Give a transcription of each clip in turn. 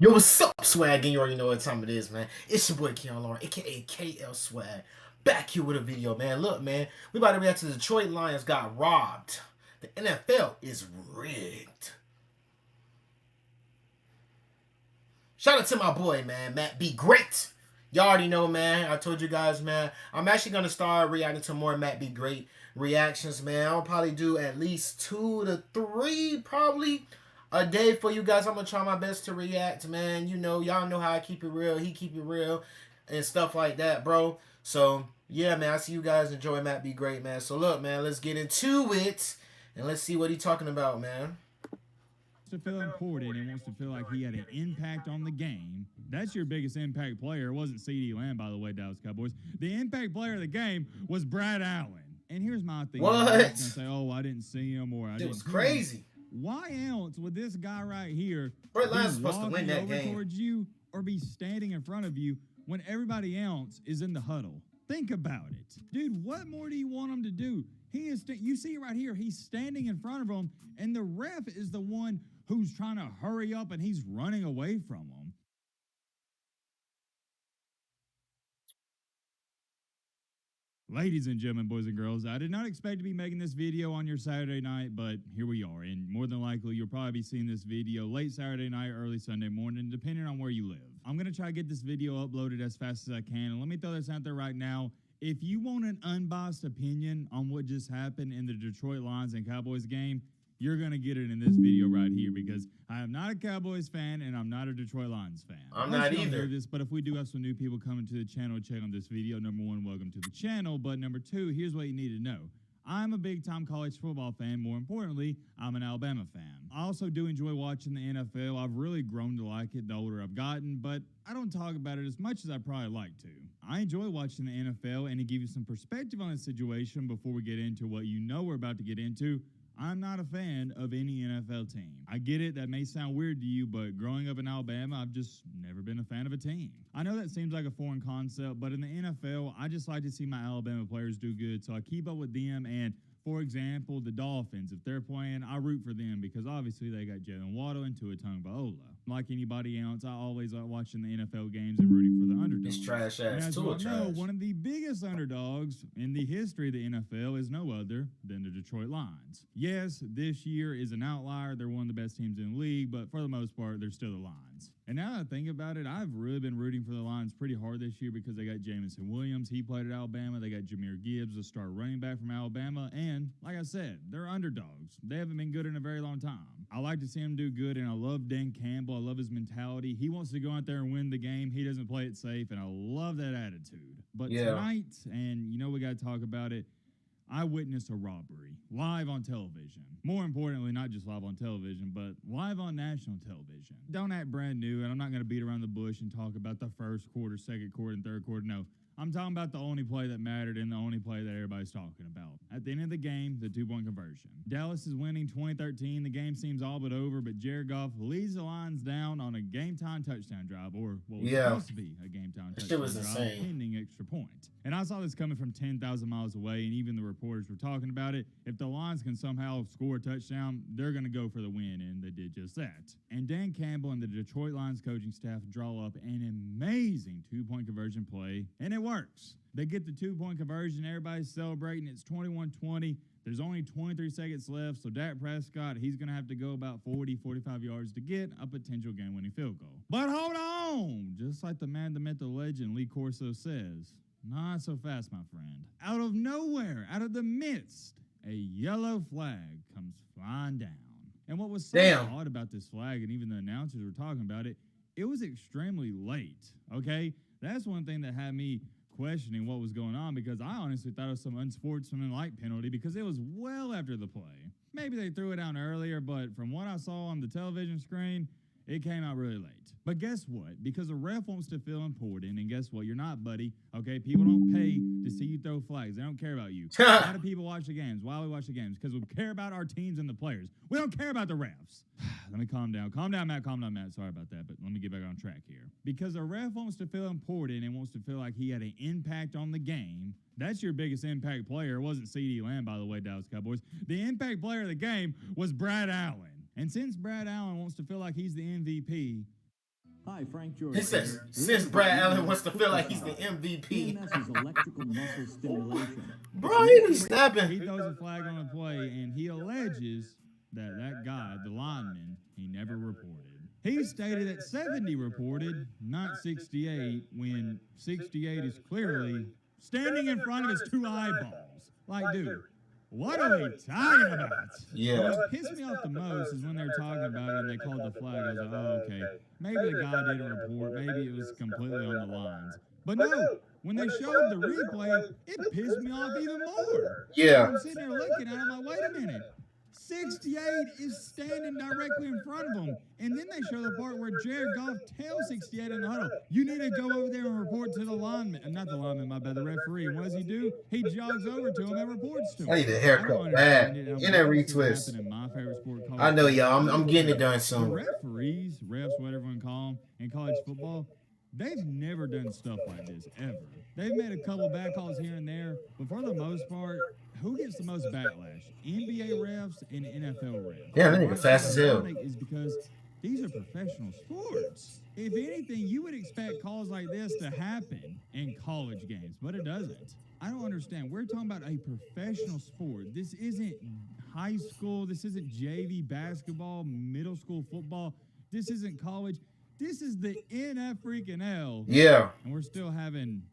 Yo, what's up, Swag? And you already know what time it is, man. It's your boy Keon Lauren, aka KL Swag, back here with a video, man. Look, man, we about to react to the Detroit Lions got robbed. The NFL is rigged. Shout out to my boy, man, Matt Be Great. Y'all already know, man. I told you guys, man. I'm actually gonna start reacting to more Matt Be Great reactions, man. I'll probably do at least 2 to 3, probably a day for you guys. I'm gonna try my best to react, man. You know, y'all know how I keep it real. He keep it real and stuff like that, bro. So yeah, man. I see you guys enjoy Matt Be Great, man. So look, man, let's get into it and let's see what he's talking about, man. To feel important and wants to feel like he had an impact on the game. That's your biggest impact player. It wasn't CeeDee Lamb, by the way, Dallas Cowboys. The impact player of the game was Brad Allen. And here's my thing. What? I'm not gonna say, oh, I didn't see him or I didn't. It was crazy. Why else would this guy right here Brett be Lyons supposed to win that over game towards you or be standing in front of you when everybody else is in the huddle? Think about it. Dude, what more do you want him to do? He is. You see it right here. He's standing in front of him, and the ref is the one who's trying to hurry up, and he's running away from him. Ladies and gentlemen, boys and girls, I did not expect to be making this video on your Saturday night, but here we are. And more than likely, you'll probably be seeing this video late Saturday night, early Sunday morning, depending on where you live. I'm going to try to get this video uploaded as fast as I can. And let me throw this out there right now. If you want an unbiased opinion on what just happened in the Detroit Lions and Cowboys game, you're going to get it in this video right here because I am not a Cowboys fan and I'm not a Detroit Lions fan. I'm not either. This, but if we do have some new people coming to the channel, check on this video. Number one, welcome to the channel. But number two, here's what you need to know. I'm a big-time college football fan. More importantly, I'm an Alabama fan. I also do enjoy watching the NFL. I've really grown to like it the older I've gotten, but I don't talk about it as much as I probably like to. I enjoy watching the NFL, and to give you some perspective on the situation before we get into what you know we're about to get into, I'm not a fan of any NFL team. I get it, that may sound weird to you, but growing up in Alabama, I've just never been a fan of a team. I know that seems like a foreign concept, but in the NFL, I just like to see my Alabama players do good, so I keep up with them. And for example, the Dolphins, if they're playing, I root for them because obviously they got Jalen Waddle and Tua Tagovailoa. Like anybody else, I always like watching the NFL games and rooting for the underdogs. It's trash ass Tua trash. One of the biggest underdogs in the history of the NFL is no other than the Detroit Lions. Yes, this year is an outlier. They're one of the best teams in the league, but for the most part, they're still the Lions. And now that I think about it, I've really been rooting for the Lions pretty hard this year because they got Jamison Williams. He played at Alabama. They got Jahmyr Gibbs, the star running back from Alabama. And like I said, they're underdogs. They haven't been good in a very long time. I like to see him do good, and I love Dan Campbell. I love his mentality. He wants to go out there and win the game. He doesn't play it safe, and I love that attitude. But tonight, and you know we got to talk about it, I witnessed a robbery live on television. More importantly, not just live on television, but live on national television. Don't act brand new, and I'm not going to beat around the bush and talk about the first quarter, second quarter, and third quarter. No, I'm talking about the only play that mattered and the only play that everybody's talking about. At the end of the game, the two-point conversion. Dallas is winning 2013. The game seems all but over, but Jared Goff leads the Lions down on a game-time touchdown drive, or what was supposed to be a game-time touchdown drive, pending extra point. And I saw this coming from 10,000 miles away, and even the reporters were talking about it. If the Lions can somehow score a touchdown, they're going to go for the win, and they did just that. And Dan Campbell and the Detroit Lions coaching staff draw up an amazing two-point conversion play, and it works. They get the two-point conversion. Everybody's celebrating. It's 21-20. There's only 23 seconds left, so Dak Prescott, he's going to have to go about 40, 45 yards to get a potential game-winning field goal. But hold on! Just like the man, the myth, the legend, Lee Corso says, not so fast, my friend. Out of nowhere, out of the midst, a yellow flag comes flying down. And what was so odd about this flag, and even the announcers were talking about it, it was extremely late, okay? That's one thing that had me questioning what was going on because I honestly thought it was some unsportsmanlike penalty because it was well after the play. Maybe they threw it down earlier, but from what I saw on the television screen, it came out really late. But guess what? Because a ref wants to feel important, and guess what? You're not, buddy. Okay? People don't pay to see you throw flags. They don't care about you. Why do people watch the games? Why do we watch the games? Because we care about our teams and the players. We don't care about the refs. Let me calm down. Calm down, Matt. Calm down, Matt. Sorry about that, but let me get back on track here. Because a ref wants to feel important and wants to feel like he had an impact on the game. That's your biggest impact player. It wasn't CeeDee Lamb, by the way, Dallas Cowboys. The impact player of the game was Brad Allen. And since Brad Allen wants to feel like he's the MVP, Hi, Frank George. He says, since Brad Allen wants to feel like he's the MVP. EMS is electrical muscle stimulation. Bro, he be snapping. He throws a flag on a play, and he alleges that guy, the lineman, he never reported. He stated that 70 reported, not 68, when 68 is clearly standing in front of his two eyeballs. Like, dude, what are we talking about? Yeah. What pissed me off the most is when they were talking about it and they called the flag. I was like, oh, okay. Maybe the guy didn't report. Maybe it was completely on the lines. But no, when they showed the replay, it pissed me off even more. Yeah. I'm sitting there looking at it, I'm like, wait a minute. 68 is standing directly in front of him. And then they show the part where Jared Goff tells 68 in the huddle, you need to go over there and report to the lineman. Not the lineman, my bad, the referee. And what does he do? He jogs over to him and reports to him. I need a haircut bad. In a retwist. In my favorite sport, I know, y'all. I'm getting it done soon. The referees, refs, whatever you call them, in college football, they've never done stuff like this, ever. They've made a couple bad calls here and there, but for the most part, who gets the most backlash? NBA refs and NFL refs. Yeah, that nigga fast as hell. Is because these are professional sports. If anything, you would expect calls like this to happen in college games, but it doesn't. I don't understand. We're talking about a professional sport. This isn't high school. This isn't JV basketball, middle school football. This isn't college. This is the NFL. Yeah. And we're still having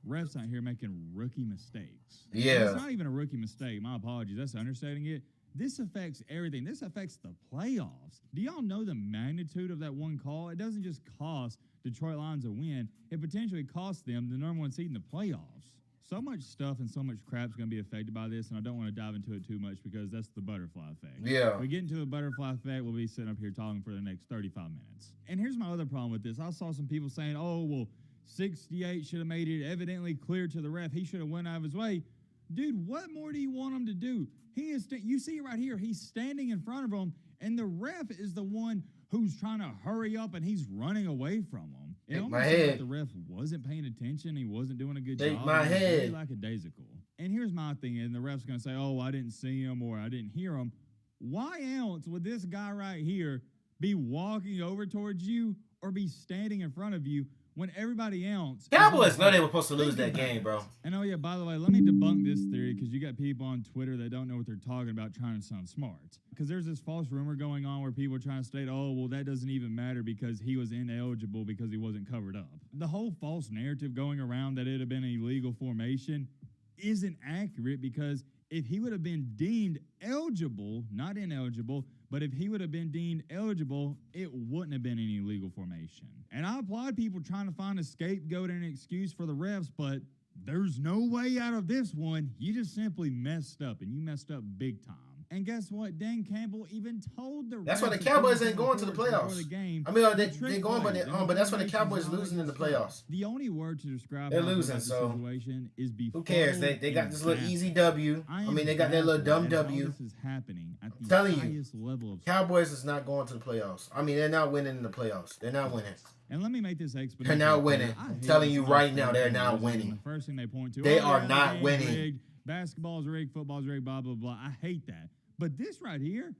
refs out here making rookie mistakes. Yeah. And it's not even a rookie mistake. My apologies. That's understating it. This affects everything. This affects the playoffs. Do y'all know the magnitude of that one call? It doesn't just cost Detroit Lions a win. It potentially costs them the number one seed in the playoffs. So much stuff and so much crap's going to be affected by this, and I don't want to dive into it too much because that's the butterfly effect. Yeah. If we get into the butterfly effect, we'll be sitting up here talking for the next 35 minutes. And here's my other problem with this. I saw some people saying, oh, well, 68 should have made it evidently clear to the ref. He should have went out of his way. Dude, what more do you want him to do? He is. You see right here, he's standing in front of him, and the ref is the one who's trying to hurry up, and he's running away from him. It almost seems like the ref wasn't paying attention. He wasn't doing a good job. My head. Very lackadaisical. And here's my thing, and the ref's going to say, oh, I didn't see him or I didn't hear him. Why else would this guy right here be walking over towards you or be standing in front of you when everybody else... Cowboys know they were supposed to lose that game, bro. And oh, yeah, by the way, let me debunk this theory because you got people on Twitter that don't know what they're talking about trying to sound smart. Because there's this false rumor going on where people are trying to state, oh, well, that doesn't even matter because he was ineligible because he wasn't covered up. The whole false narrative going around that it had been an illegal formation isn't accurate because if he would have been deemed eligible, not ineligible, but if he would have been deemed eligible, it wouldn't have been any legal formation. And I applaud people trying to find a scapegoat and an excuse for the refs, but there's no way out of this one. You just simply messed up, and you messed up big time. And guess what? Dan Campbell even told the refs... That's why the Cowboys ain't going to the playoffs. The game, I mean, they going, but that's why the Cowboys losing in the playoffs. The only word to describe they're losing, so situation is who cares? They got this little easy W. I mean, they got that little dumb W. This is happening at the telling highest level of Cowboys is not going to the playoffs. I mean, they're not winning in the playoffs. They're not winning. And let me make this exponential. They're not winning. I'm telling you right now, they're not winning. The first thing they point to, they are not winning. Rigged, basketball's rigged, football's rigged, blah, blah, blah. I hate that. But this right here,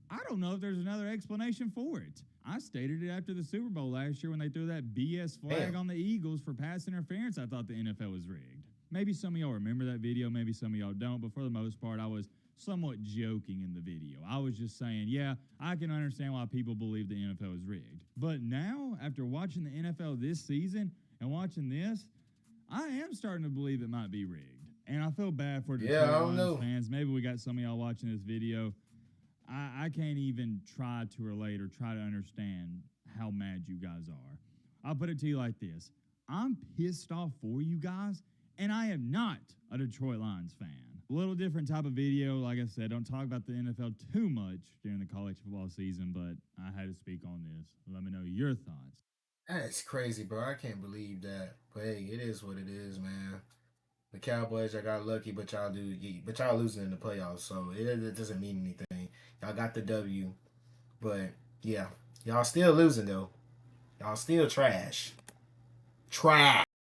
I don't know if there's another explanation for it. I stated it after the Super Bowl last year when they threw that BS flag on the Eagles for pass interference. I thought the NFL was rigged. Maybe some of y'all remember that video. Maybe some of y'all don't. But for the most part, I was somewhat joking in the video. I was just saying, yeah, I can understand why people believe the NFL is rigged. But now, after watching the NFL this season and watching this, I am starting to believe it might be rigged. And I feel bad for Detroit Lions fans. Maybe we got some of y'all watching this video. I can't even try to relate or try to understand how mad you guys are. I'll put it to you like this. I'm pissed off for you guys, and I am not a Detroit Lions fan. A little different type of video. Like I said, don't talk about the NFL too much during the college football season, but I had to speak on this. Let me know your thoughts. That's crazy, bro. I can't believe that. But hey, it is what it is, man. The Cowboys, y'all got lucky, but y'all losing in the playoffs, so it doesn't mean anything. Y'all got the W, but yeah, y'all still losing though. Y'all still trash. Trash.